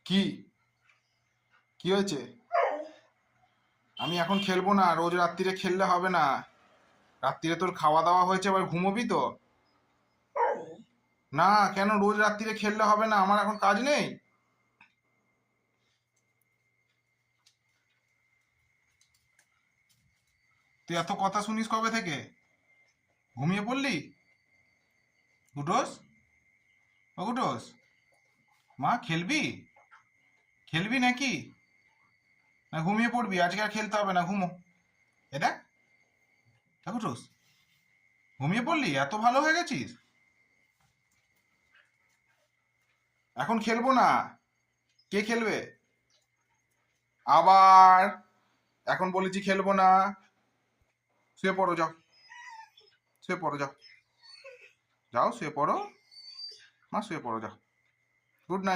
কি কি হয়েছে? আমি এখন খেলবো না, রোজ রাত্রিরে খেললে হবে না। রাত্রিরে তোর খাওয়া দাওয়া হয়েছে, এবার ঘুমোবি তো? না, কেন রোজ রাত্রিরে খেললে হবে না? আমার এখন কাজ নেই? তুই এত কথা শুনিস কবে থেকে? ঘুমিয়ে পড়লি? গুডোস, ও গুডোস, মা খেলবি? খেলবি নাকি? না ঘুমিয়ে পড়বি? আজকে আর খেলতে হবে না, ঘুমো। এটা গুডোস, ঘুমিয়ে পড়লি? এত ভালো হয়ে গেছিস? এখন খেলবো না। কে খেলবে আবার? এখন বলেছি খেলবো না। শুয়ে পড়ো, যাও। শুয়ে পড়ো, যাও। যাও শুয়ে পড়ো। মা শুয়ে পড়ো, যাও। Good night.